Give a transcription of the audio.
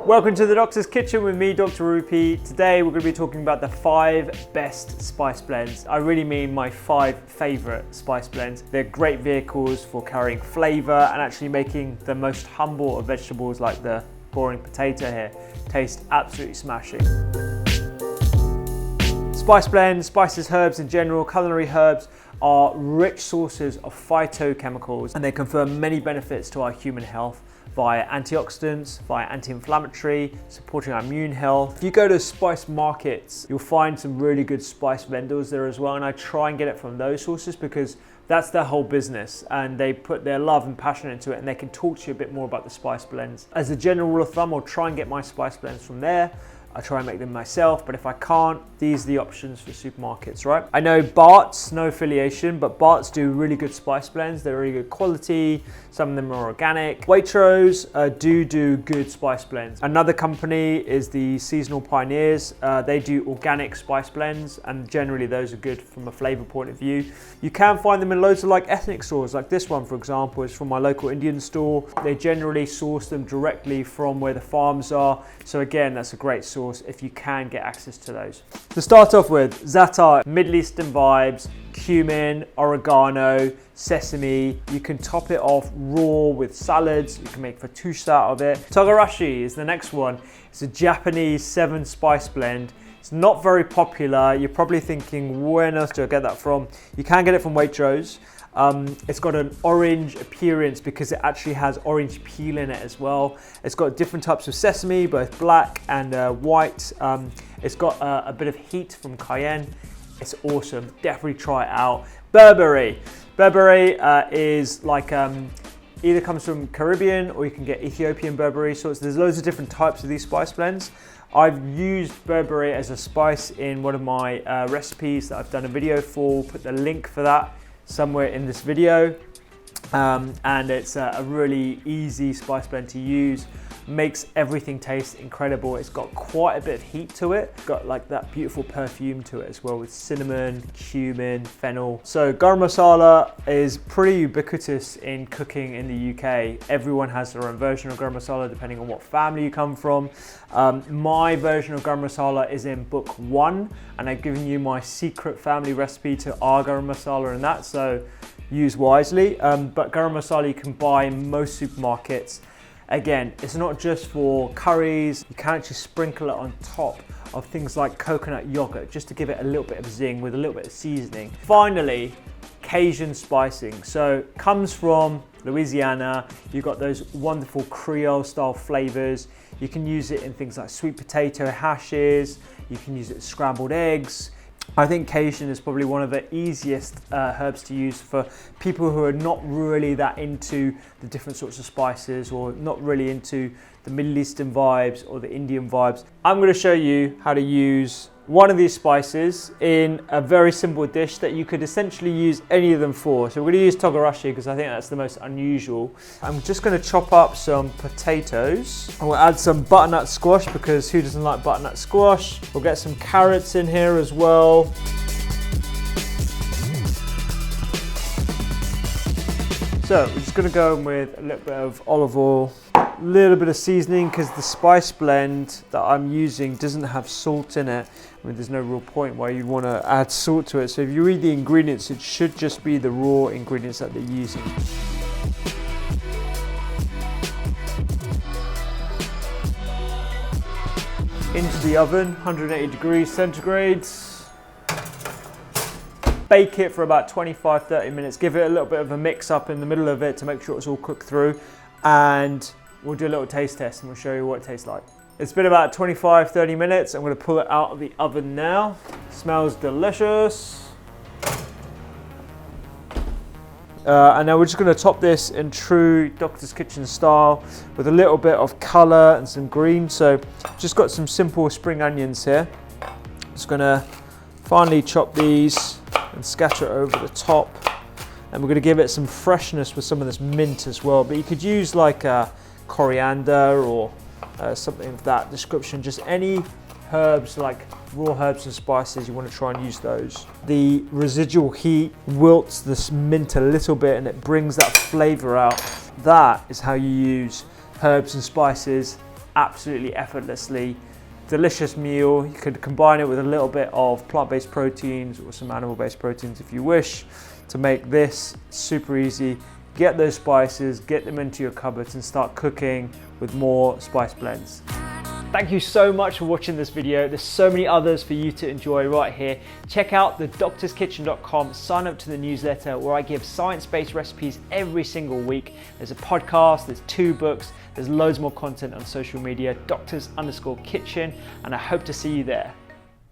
Welcome to the Doctor's Kitchen with me, Dr. Rupi. Today we're going to be talking about the 5 best spice blends. I really mean my 5 favourite spice blends. They're great vehicles for carrying flavour and actually making the most humble of vegetables like the boring potato here taste absolutely smashing. Spice blends, spices, herbs in general, culinary herbs are rich sources of phytochemicals and they confer many benefits to our human health via antioxidants, via anti-inflammatory, supporting our immune health. If you go to spice markets, you'll find some really good spice vendors there as well, and I try and get it from those sources because that's their whole business and they put their love and passion into it and they can talk to you a bit more about the spice blends. As a general rule of thumb, I'll try and get my spice blends from there. I try and make them myself, but if I can't, these are the options for supermarkets, right? I know Bart's, no affiliation, but Bart's do really good spice blends. They're really good quality. Some of them are organic. Waitrose do good spice blends. Another company is the Seasonal Pioneers. They do organic spice blends, and generally those are good from a flavor point of view. You can find them in loads of like ethnic stores, like this one, for example, is from my local Indian store. They generally source them directly from where the farms are. So again, that's a great source if you can get access to those. To start off with, za'atar, Middle Eastern vibes, cumin, oregano, sesame. You can top it off raw with salads. You can make fattoush out of it. Togarashi is the next one. It's a Japanese 7 spice blend. It's not very popular. You're probably thinking, where on earth do I get that from? You can get it from Waitrose. It's got an orange appearance because it actually has orange peel in it as well. It's got different types of sesame, both black and white. It's got a bit of heat from cayenne. It's awesome. Definitely try it out. Burberry. Burberry is like either comes from Caribbean or you can get Ethiopian Burberry. So there's loads of different types of these spice blends. I've used Burberry as a spice in one of my recipes that I've done a video for. Put the link for that somewhere in this video, and it's a really easy spice blend to use. Makes everything taste incredible. It's got quite a bit of heat to it. It's got like that beautiful perfume to it as well, with cinnamon, cumin, fennel. So garam masala is pretty ubiquitous in cooking in the UK. Everyone has their own version of garam masala depending on what family you come from. My version of garam masala is in book 1, and I've given you my secret family recipe to our garam masala in that, so use wisely. But garam masala you can buy in most supermarkets. Again, it's not just for curries. You can actually sprinkle it on top of things like coconut yogurt just to give it a little bit of zing with a little bit of seasoning. Finally, Cajun spicing. So comes from Louisiana. You've got those wonderful Creole style flavors. You can use it in things like sweet potato hashes. You can use it in scrambled eggs. I think Cajun is probably one of the easiest herbs to use for people who are not really that into the different sorts of spices or not really into the Middle Eastern vibes or the Indian vibes. I'm going to show you how to use one of these spices in a very simple dish that you could essentially use any of them for. So we're going to use togarashi because I think that's the most unusual. I'm just going to chop up some potatoes. And we'll add some butternut squash because who doesn't like butternut squash? We'll get some carrots in here as well. So we're just going to go in with a little bit of olive oil, a little bit of seasoning because the spice blend that I'm using doesn't have salt in it. I mean, there's no real point why you want to add salt to it. So if you read the ingredients, it should just be the raw ingredients that they're using. Into the oven, 180 degrees centigrade. Bake it for about 25-30 minutes. Give it a little bit of a mix up in the middle of it to make sure it's all cooked through. And we'll do a little taste test and we'll show you what it tastes like. It's been about 25-30 minutes. I'm going to pull it out of the oven now. Smells delicious. And now we're just going to top this in true Doctor's Kitchen style with a little bit of colour and some green. So just got some simple spring onions here. Just going to finely chop these and scatter it over the top. And we're going to give it some freshness with some of this mint as well. But you could use like a coriander or something of that description. Just any herbs like raw herbs and spices, you want to try and use those. The residual heat wilts this mint a little bit and it brings that flavour out. That is how you use herbs and spices absolutely effortlessly. Delicious meal. You could combine it with a little bit of plant-based proteins or some animal-based proteins if you wish to make this super easy. Get those spices, get them into your cupboards and start cooking with more spice blends. Thank you so much for watching this video. There's so many others for you to enjoy right here. Check out thedoctorskitchen.com, sign up to the newsletter where I give science-based recipes every single week. There's a podcast, there's 2 books, there's loads more content on social media, doctors_kitchen, and I hope to see you there.